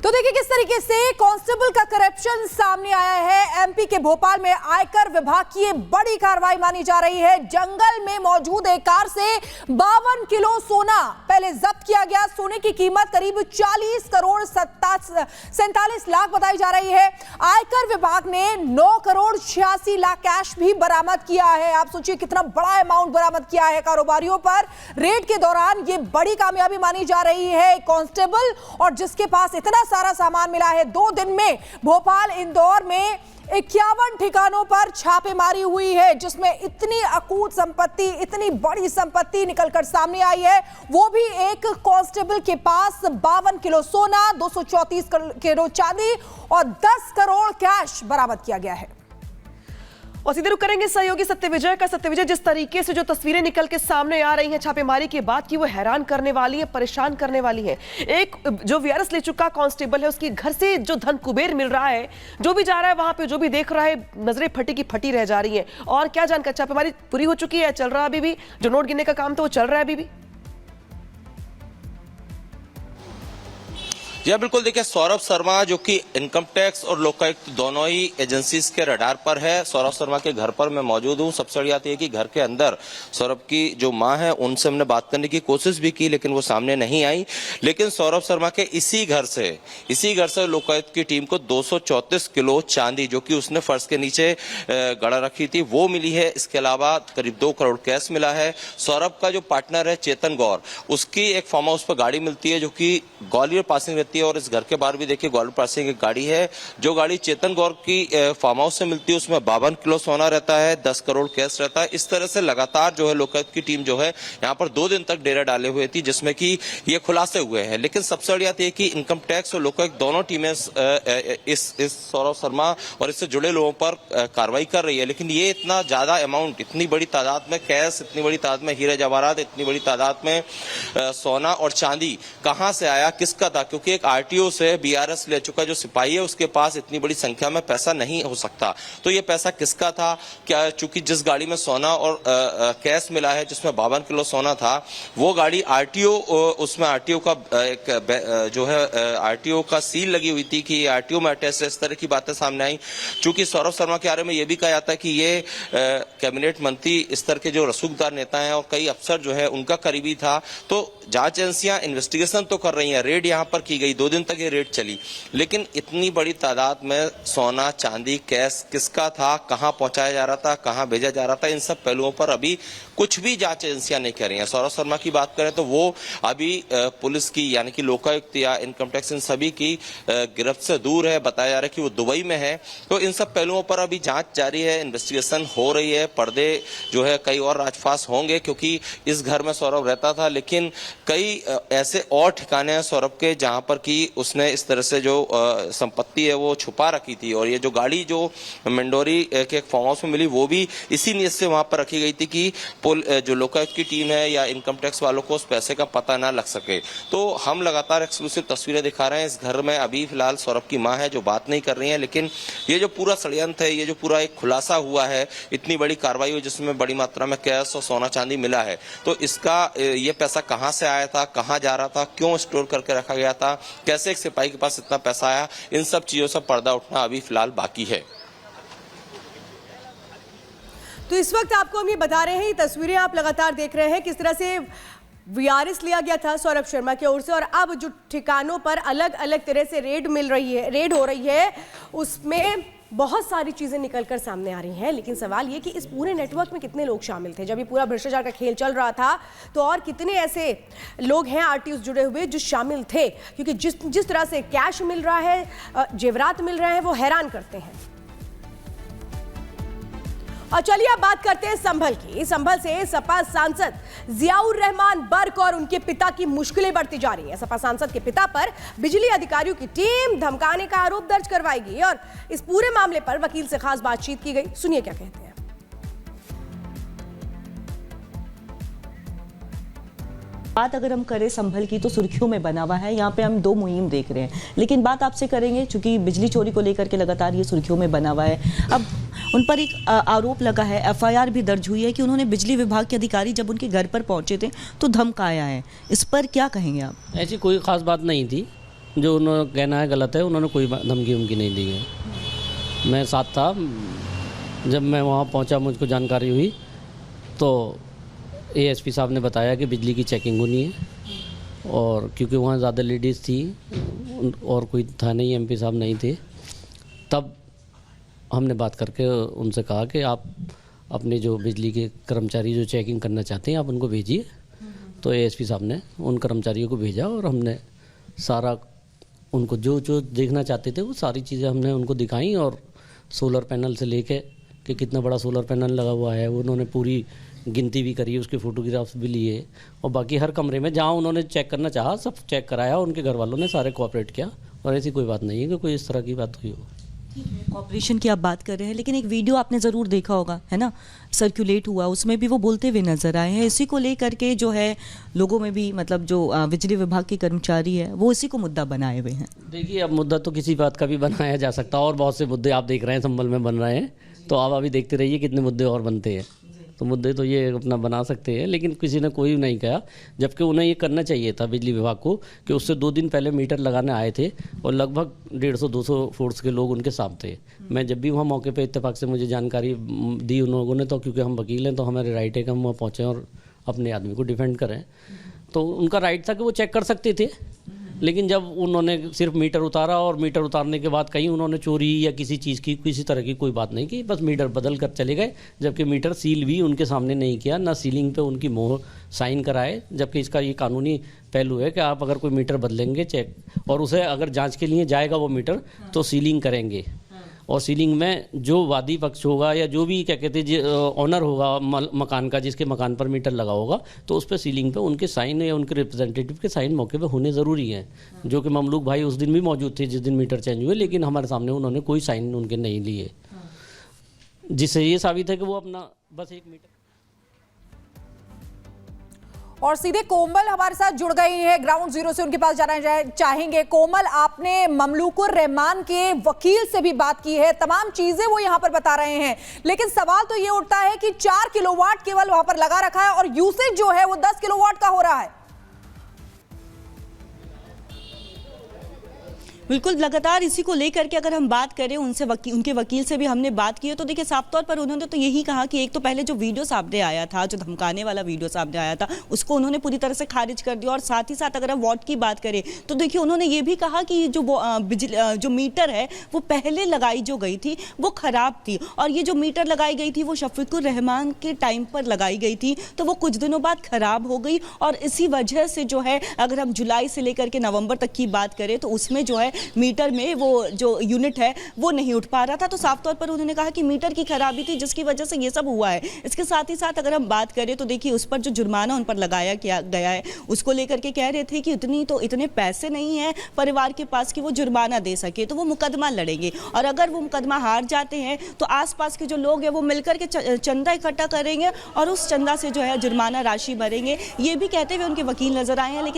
तो देखिए किस तरीके से कांस्टेबल का करप्शन सामने आया है। एमपी के भोपाल में आयकर विभाग की ये बड़ी कार्रवाई मानी जा रही है। जंगल में मौजूद एक कार से 52 किलो सोना पहले जब्त किया गया। सोने की कीमत करीब 40 करोड़ 47 लाख बताई जा रही है। आयकर विभाग ने 9 करोड़ 86 लाख कैश भी बरामद किया है। आप सोचिए कितना बड़ा अमाउंट बरामद किया है कारोबारियों पर। रेड के दौरान ये बड़ी कामयाबी मानी जा रही है। कांस्टेबल और जिसके पास इतना सारा सामान मिला है। 2 दिन में भोपाल इंदौर में 51 ठिकानों पर छापेमारी हुई है, जिसमें इतनी अकूत संपत्ति, इतनी बड़ी संपत्ति निकलकर सामने आई है। वो भी एक कांस्टेबल के पास 52 किलो सोना, 234 किलो चांदी और 10 करोड़ कैश बरामद किया गया है। और सीधे रुक करेंगे सहयोगी सत्यविजय का। सत्यविजय, जिस तरीके से जो तस्वीरें निकल के सामने आ रही हैं छापेमारी के बाद की, वो हैरान करने वाली है, परेशान करने वाली है। एक जो वीआरएस ले चुका कांस्टेबल है, उसके घर से जो धन कुबेर मिल रहा है, जो भी जा रहा है वहां पे, जो भी देख रहा है, नजरें फटी की फटी रह जा रही है। और क्या जानकर छापेमारी पूरी हो चुकी है, चल रहा अभी भी जो नोट गिनने का काम था वो चल रहा है अभी भी? जी बिल्कुल, देखिए सौरभ शर्मा जो कि इनकम टैक्स और लोकायुक्त दोनों ही एजेंसीज के रडार पर है। सौरभ शर्मा के घर पर मैं मौजूद हूँ। सबसे बड़ी बात यह कि घर के अंदर सौरभ की जो मां है उनसे हमने बात करने की कोशिश भी की, लेकिन वो सामने नहीं आई। लेकिन सौरभ शर्मा के इसी घर से लोकायुक्त की टीम को 234 किलो चांदी, जो कि उसने फर्श के नीचे गड़ा रखी थी, वो मिली है। इसके अलावा करीब 2 करोड़ कैश मिला है। सौरभ का जो पार्टनर है चेतन गौर, उसकी एक फार्म हाउस पर गाड़ी मिलती है जो कि ग्वालियर पासिंग रहती है। और इस घर के बाहर भी देखिए ग्वालियर पासिंग की गाड़ी है। जो गाड़ी चेतन गौर की फार्म हाउस से मिलती है उसमें 52 किलो सोना रहता है, 10 करोड़ कैश रहता है। इस तरह से लगातार जो है लोकायुक्त की टीम जो है यहाँ पर 2 दिन तक डेरा डाले हुए थी, जिसमें कि ये खुलासे हुए हैं। लेकिन सबसे बड़ी बात यह कि इनकम टैक्स और लोकायुक्त दोनों टीमें इस सौरभ शर्मा और इससे जुड़े लोगों पर कार्रवाई कर रही है। लेकिन ये इतना ज्यादा अमाउंट, इतनी बड़ी तादाद में कैश, इतनी बड़ी तादाद में हीरे जवाहरात, इतनी बड़ी तादाद में सोना और चांदी कहां से आया, किसका था? क्योंकि एक आरटीओ से बीआरएस ले चुका जो सिपाही है, उसके पास इतनी बड़ी संख्या में पैसा नहीं हो सकता। तो ये पैसा किसका था? क्या चूंकि जिस गाड़ी में सोना और कैश मिला है, जिसमें 52 किलो सोना था, वो गाड़ी आरटीओ, उसमें आरटीओ का एक जो है आरटीओ का सील लगी हुई थी कि आरटीओ में अटैच है। इस तरह की बातें सामने आई। चूंकि सौरभ शर्मा के बारे में यह भी कहा जाता है कि ये कैबिनेट मंत्री स्तर के जो रसूखदार नेता हैं और कई अफसर जो है उनका करीबी था। तो जांच एजेंसियां इन्वेस्टिगेशन तो कर रही हैं, रेड यहां पर की गई, 2 दिन तक ये रेड चली। लेकिन इतनी बड़ी तादाद में सोना चांदी कैश किसका था, कहां पहुंचाया जा रहा था, कहां भेजा जा रहा था, इन सब पहलुओं पर अभी कुछ भी जांच एजेंसियां नहीं कर रही हैं। सौरभ शर्मा की बात करें तो वो अभी पुलिस की यानी कि लोकायुक्त या इनकम टैक्स इन सभी की गिरफ्त से दूर है। बताया जा रहा है कि वो दुबई में है। तो इन सब पहलुओं पर अभी जांच जारी है, इन्वेस्टिगेशन हो रही है। पर्दे जो है कई और राजफास होंगे, क्योंकि इस घर में सौरभ रहता था। लेकिन कई ऐसे और ठिकाने हैं सौरभ के जहां पर कि उसने इस तरह से जो संपत्ति है वो छुपा रखी थी। और ये जो गाड़ी जो मंडोरी के एक फार्म हाउस में मिली, वो भी इसी नीयत से वहां पर रखी गई थी कि जो लोकायुक्त की टीम है या इनकम टैक्स वालों को उस पैसे का पता ना लग सके। तो हम लगातार एक्सक्लूसिव तस्वीरें दिखा रहे हैं। इस घर में अभी फिलहाल सौरभ की मां है जो बात नहीं कर रही है। लेकिन ये जो पूरा षड्यंत्र है, ये जो पूरा एक खुलासा हुआ है, इतनी बड़ी कार्रवाई हुई जिसमें बड़ी मात्रा में कैश और सोना चांदी मिला है, तो इसका ये पैसा कहां से आया था, कहां जा रहा था, क्यों स्टोर करके रखा गया था, कैसे एक सिपाही के पास इतना पैसा आया, इन सब चीजों से पर्दा उठना अभी फिलहाल बाकी है। तो इस वक्त आपको हम ये बता रहे हैं, ये तस्वीरें आप लगातार देख रहे हैं किस तरह से वीआरएस लिया गया था सौरभ शर्मा की ओर से। और अब जो ठिकानों पर अलग अलग तरह से रेड हो रही है, उसमें बहुत सारी चीजें निकलकर सामने आ रही हैं। लेकिन सवाल ये कि इस पूरे नेटवर्क में कितने लोग शामिल थे? जब ये पूरा भ्रष्टाचार का खेल चल रहा था, तो और कितने ऐसे लोग हैं आरटीओ जुड़े हुए जो शामिल थे? क्योंकि जिस तरह से कैश मिल रहा है, जेवरात मिल रहे हैं, वो हैरान करते हैं। और चलिए अब बात करते हैं संभल की। संभल से सपा सांसद जियाउर रहमान बर्क और उनके पिता की मुश्किलें बढ़ती जा रही हैं। सपा सांसद के पिता पर बिजली अधिकारियों की टीम धमकाने का आरोप दर्ज करवाएगी और इस पूरे मामले पर वकील से खास बातचीत की गई। सुनिए क्या कहते हैं। बात अगर हम करें संभल की, तो सुर्खियों में बना हुआ है। यहाँ पे हम 2 मुहिम देख रहे हैं। लेकिन बात आपसे करेंगे, चूंकि बिजली चोरी को लेकर के लगातार ये सुर्खियों में बना हुआ है। अब उन पर एक आरोप लगा है, एफआईआर भी दर्ज हुई है कि उन्होंने बिजली विभाग के अधिकारी जब उनके घर पर पहुंचे थे तो धमकाया है। इस पर क्या कहेंगे आप? ऐसी कोई खास बात नहीं थी, जो उन्होंने कहना है गलत है, उन्होंने कोई धमकी उमकी नहीं दी है। मैं साथ था, जब मैं वहाँ पहुँचा मुझको जानकारी हुई तो एएसपी साहब ने बताया कि बिजली की चेकिंग होनी है, और क्योंकि वहाँ ज़्यादा लेडीज़ थी और कोई था नहीं, एमपी साहब नहीं थे, तब हमने बात करके उनसे कहा कि आप अपने जो बिजली के कर्मचारी जो चेकिंग करना चाहते हैं आप उनको भेजिए। तो एएसपी साहब ने उन कर्मचारियों को भेजा और हमने सारा उनको जो जो देखना चाहते थे वो सारी चीज़ें हमने उनको दिखाई, और सोलर पैनल से लेके कि कितना बड़ा सोलर पैनल लगा हुआ है वो उन्होंने पूरी गिनती भी करी, उसके फोटोग्राफ्स भी लिए, और बाकी हर कमरे में जहाँ उन्होंने चेक करना चाहा सब चेक कराया। उनके घर वालों ने सारे कोऑपरेट किया, और ऐसी कोई बात नहीं है कि कोई इस तरह की बात हुई हो। कॉपरेशन की आप बात कर रहे हैं, लेकिन एक वीडियो आपने ज़रूर देखा होगा, है ना, सर्कुलेट हुआ, उसमें भी वो बोलते हुए नजर आए हैं। इसी को लेकर के जो है लोगों में भी, मतलब जो बिजली विभाग के कर्मचारी है वो इसी को मुद्दा बनाए हुए हैं। देखिए, अब मुद्दा तो किसी बात का भी बनाया जा सकता है, और बहुत से मुद्दे आप देख रहे हैं संभल में बन रहे हैं, तो आप अभी देखते रहिए कितने मुद्दे और बनते हैं। तो मुद्दे तो ये अपना बना सकते हैं, लेकिन किसी ने कोई नहीं कहा, जबकि उन्हें ये करना चाहिए था बिजली विभाग को कि उससे 2 दिन पहले मीटर लगाने आए थे, और लगभग 150-200 फोर्स के लोग उनके साथ थे। मैं जब भी वहाँ मौके पे इत्तेफाक से मुझे जानकारी दी उन लोगों ने, तो क्योंकि हम वकील हैं तो हमारे राइट है कि हम वहाँ पहुँचें और अपने आदमी को डिफेंड करें। तो उनका राइट था कि वो चेक कर सकते थे, लेकिन जब उन्होंने सिर्फ मीटर उतारा और मीटर उतारने के बाद कहीं उन्होंने चोरी या किसी चीज़ की किसी तरह की कोई बात नहीं की, बस मीटर बदल कर चले गए, जबकि मीटर सील भी उनके सामने नहीं किया, ना सीलिंग पे उनकी मोहर साइन कराए। जबकि इसका ये कानूनी पहलू है कि आप अगर कोई मीटर बदलेंगे चेक, और उसे अगर जांच के लिए जाएगा वो मीटर, तो सीलिंग करेंगे, और सीलिंग में जो वादी पक्ष होगा या जो भी क्या कहते हैं ऑनर होगा मकान का, जिसके मकान पर मीटर लगा होगा, तो उस पर सीलिंग पे उनके साइन या उनके रिप्रेजेंटेटिव के साइन मौके पे होने ज़रूरी है, जो कि ममलूक भाई उस दिन भी मौजूद थे जिस दिन मीटर चेंज हुए, लेकिन हमारे सामने उन्होंने कोई साइन उनके नहीं लिए, जिससे ये साबित है कि वो अपना बस एक मीटर। और सीधे कोमल हमारे साथ जुड़ गई है ग्राउंड जीरो से, उनके पास जाना चाहेंगे। कोमल, आपने ममलूकुर रहमान के वकील से भी बात की है, तमाम चीजें वो यहां पर बता रहे हैं, लेकिन सवाल तो ये उठता है कि 4 किलोवाट केवल वहां पर लगा रखा है और यूसेज जो है वो 10 किलोवाट का हो रहा है। बिल्कुल, लगातार इसी को लेकर के अगर हम बात करें उनसे उनके वकील से भी हमने बात की है, तो देखिए साफ तौर पर उन्होंने तो यही कहा कि एक तो पहले जो वीडियो सामने आया था, जो धमकाने वाला वीडियो सामने आया था, उसको उन्होंने पूरी तरह से खारिज कर दिया, और साथ ही साथ अगर हम वाट की बात करें तो देखिए उन्होंने ये भी कहा कि जो मीटर है वो पहले लगाई जो गई थी वो खराब थी, और ये जो मीटर लगाई गई थी वो शफीकुर रहमान के टाइम पर लगाई गई थी, तो वो कुछ दिनों बाद खराब हो गई, और इसी वजह से जो है अगर हम जुलाई से लेकर के नवंबर तक की बात करें तो उसमें जो है मीटर में वो जो यूनिट है वो नहीं उठ पा रहा था। तो साफ तौर पर उन्होंने कहा कि मीटर की खराबी थी जिसकी वजह से ये सब हुआ है। इसके साथ ही साथ अगर हम बात करें तो देखिए उस पर जो जुर्माना उन पर लगाया गया है उसको लेकर के कह रहे थे कि इतने पैसे नहीं है परिवार के पास कि वो जुर्माना दे सके, तो वो मुकदमा लड़ेंगे, और अगर वो मुकदमा हार जाते हैं तो आसपास के जो लोग हैं वो मिलकर के चंदा इकट्ठा करेंगे और उस चंदा से जो है जुर्माना राशि भरेंगे, ये भी कहते हुए उनके वकील नजर आए हैं। लेकिन